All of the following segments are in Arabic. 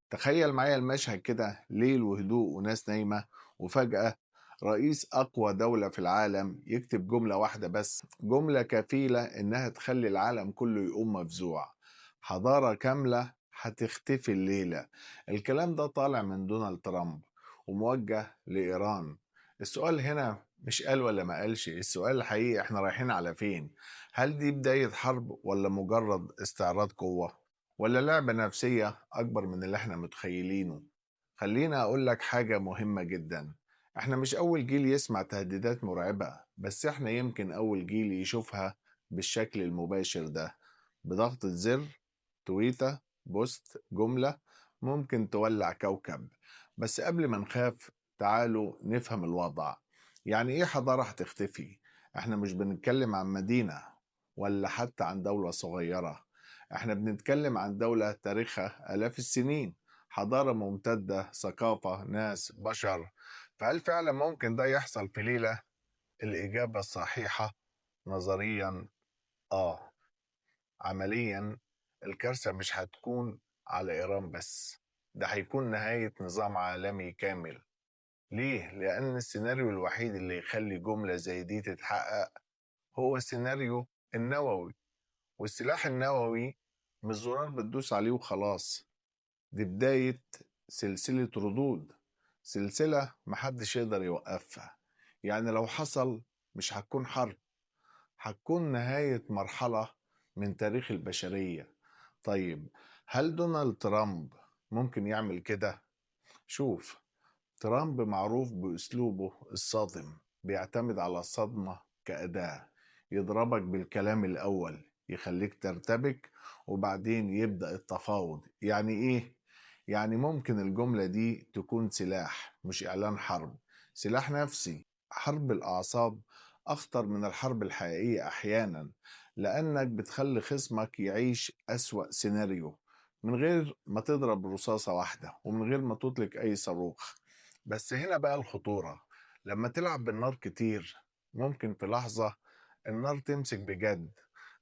تخيل معايا المشهد كده، ليل وهدوء وناس نايمة، وفجأة رئيس أقوى دولة في العالم يكتب جملة واحدة بس، جملة كفيلة إنها تخلي العالم كله يقوم مفزوع. حضارة كاملة هتختفي الليلة. الكلام ده طالع من دونالد ترامب وموجه لإيران. السؤال هنا مش قال ولا ما قالش، السؤال الحقيقي احنا رايحين على فين؟ هل دي بداية حرب ولا مجرد استعراض قوة؟ ولا لعبة نفسية أكبر من اللي احنا متخيلينه؟ خلينا أقول لك حاجة مهمة جدا. احنا مش أول جيل يسمع تهديدات مرعبة، بس احنا يمكن أول جيل يشوفها بالشكل المباشر ده، بضغطة زر، تويتة، بوست، جملة ممكن تولع كوكب. بس قبل ما نخاف، تعالوا نفهم الوضع. يعني ايه حضارة هتختفي؟ احنا مش بنتكلم عن مدينة ولا حتى عن دولة صغيرة، احنا بنتكلم عن دولة تاريخها آلاف السنين، حضارة ممتدة، ثقافة، ناس، بشر. فهل فعلا ممكن ده يحصل في ليلة؟ الإجابة الصحيحة نظريا آه. عمليا الكارثة مش هتكون على إيران بس، ده هيكون نهاية نظام عالمي كامل. ليه؟ لأن السيناريو الوحيد اللي يخلي جملة زي دي تتحقق هو السيناريو النووي. والسلاح النووي مش زرار بتدوس عليه وخلاص، دي بداية سلسلة ردود، سلسلة محدش يقدر يوقفها. يعني لو حصل مش هتكون حرب، هتكون نهاية مرحلة من تاريخ البشرية. طيب، هل دونالد ترامب ممكن يعمل كده؟ شوف، ترامب معروف بأسلوبه الصادم، بيعتمد على الصدمة كأداة. يضربك بالكلام الأول يخليك ترتبك، وبعدين يبدأ التفاوض. يعني إيه؟ يعني ممكن الجملة دي تكون سلاح، مش إعلان حرب، سلاح نفسي. حرب الأعصاب أخطر من الحرب الحقيقية أحيانا، لأنك بتخلي خصمك يعيش أسوأ سيناريو من غير ما تضرب رصاصة واحدة ومن غير ما تطلق أي صاروخ. بس هنا بقى الخطورة، لما تلعب بالنار كتير ممكن في لحظة النار تمسك بجد.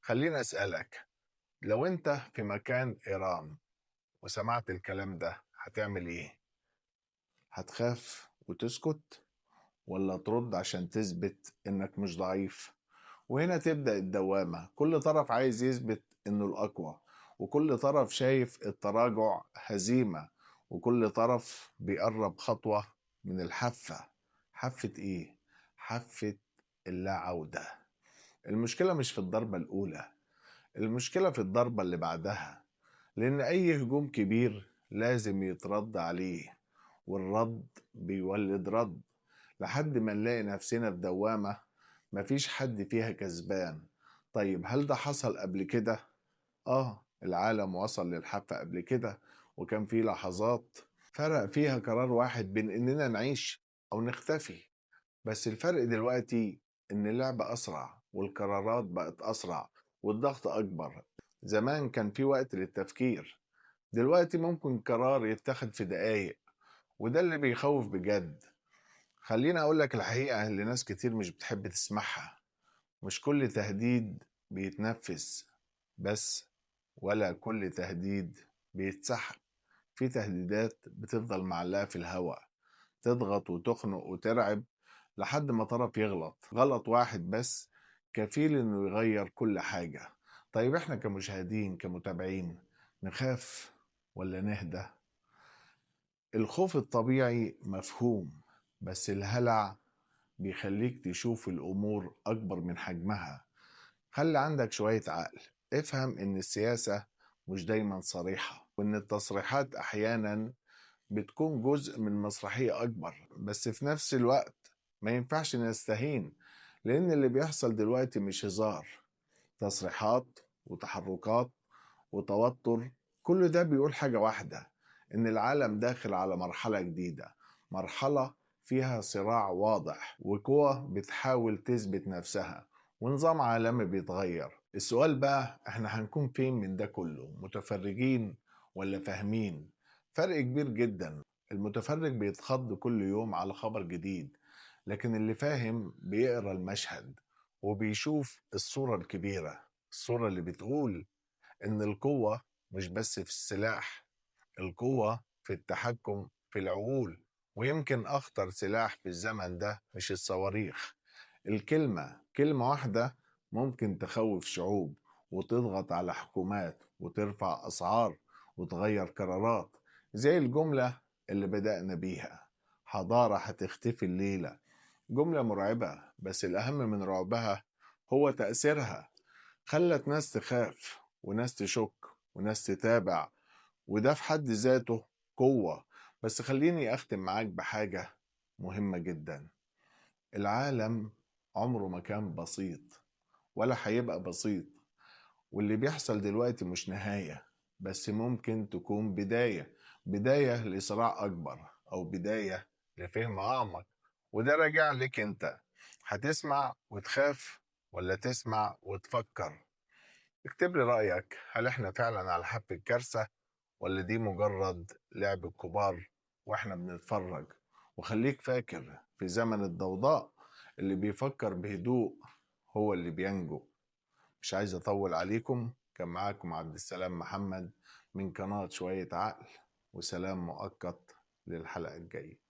خليني أسألك، لو أنت في مكان إيران وسمعت الكلام ده هتعمل إيه؟ هتخاف وتسكت، ولا ترد عشان تثبت إنك مش ضعيف؟ وهنا تبدأ الدوامة، كل طرف عايز يثبت إنه الأقوى، وكل طرف شايف التراجع هزيمة، وكل طرف بيقرب خطوة من الحافة. حافة إيه؟ حافة اللا عودة. المشكلة مش في الضربة الأولى، المشكلة في الضربة اللي بعدها، لأن أي هجوم كبير لازم يترد عليه، والرد بيولد رد، لحد ما نلاقي نفسنا في دوامة مفيش حد فيها كسبان. طيب، هل ده حصل قبل كده؟ العالم وصل للحافة قبل كده، وكان في لحظات فرق فيها قرار واحد بين إننا نعيش أو نختفي. بس الفرق دلوقتي إن اللعبة أسرع، والقرارات بقت أسرع، والضغط أكبر. زمان كان في وقت للتفكير، دلوقتي ممكن قرار يتخذ في دقايق، وده اللي بيخوف بجد. خليني أقولك الحقيقة اللي ناس كتير مش بتحب تسمعها. مش كل تهديد بيتنفذ بس، ولا كل تهديد بيتسحب. في تهديدات بتفضل معلقة في الهواء، تضغط وتخنق وترعب لحد ما طرف يغلط غلط واحد بس، كفيل انه يغير كل حاجة. طيب، احنا كمشاهدين كمتابعين نخاف ولا نهدى؟ الخوف الطبيعي مفهوم، بس الهلع بيخليك تشوف الأمور أكبر من حجمها. خلي عندك شوية عقل، افهم إن السياسة مش دايما صريحة، وإن التصريحات أحيانا بتكون جزء من مسرحية أكبر. بس في نفس الوقت ما ينفعش نستهين، لأن اللي بيحصل دلوقتي مش هزار. تصريحات وتحركات وتوتر، كل ده بيقول حاجة واحدة، إن العالم داخل على مرحلة جديدة، مرحلة فيها صراع واضح، وقوى بتحاول تثبت نفسها، ونظام عالمي بيتغير. السؤال بقى، احنا هنكون فين من ده كله؟ متفرجين ولا فاهمين؟ فرق كبير جدا. المتفرج بيتخض كل يوم على خبر جديد، لكن اللي فاهم بيقرأ المشهد وبيشوف الصورة الكبيرة، الصورة اللي بتقول إن القوة مش بس في السلاح، القوة في التحكم في العقول. ويمكن أخطر سلاح في الزمن ده مش الصواريخ، كلمة واحدة ممكن تخوف شعوب وتضغط على حكومات وترفع أسعار وتغير قرارات، زي الجملة اللي بدأنا بيها: حضارة هتختفي الليلة. جملة مرعبة، بس الأهم من رعبها هو تأثيرها. خلت ناس تخاف وناس تشك وناس تتابع، وده في حد ذاته قوة. بس خليني أختم معاك بحاجة مهمة جدا: العالم عمره ما كان بسيط ولا هيبقى بسيط، واللي بيحصل دلوقتي مش نهاية، بس ممكن تكون بداية لصراع أكبر، أو بداية لفهم أعمق. وده راجع لك أنت، هتسمع وتخاف ولا تسمع وتفكر؟ اكتب لي رأيك، هل احنا فعلا على حافة الكارثة ولا دي مجرد لعب الكبار واحنا بنتفرج؟ وخليك فاكر، في زمن الضوضاء اللي بيفكر بهدوء هو اللي بينجو. مش عايز اطول عليكم، كان معاكم عبد السلام محمد من قناة شوية عقل، وسلام مؤقت للحلقة الجاية.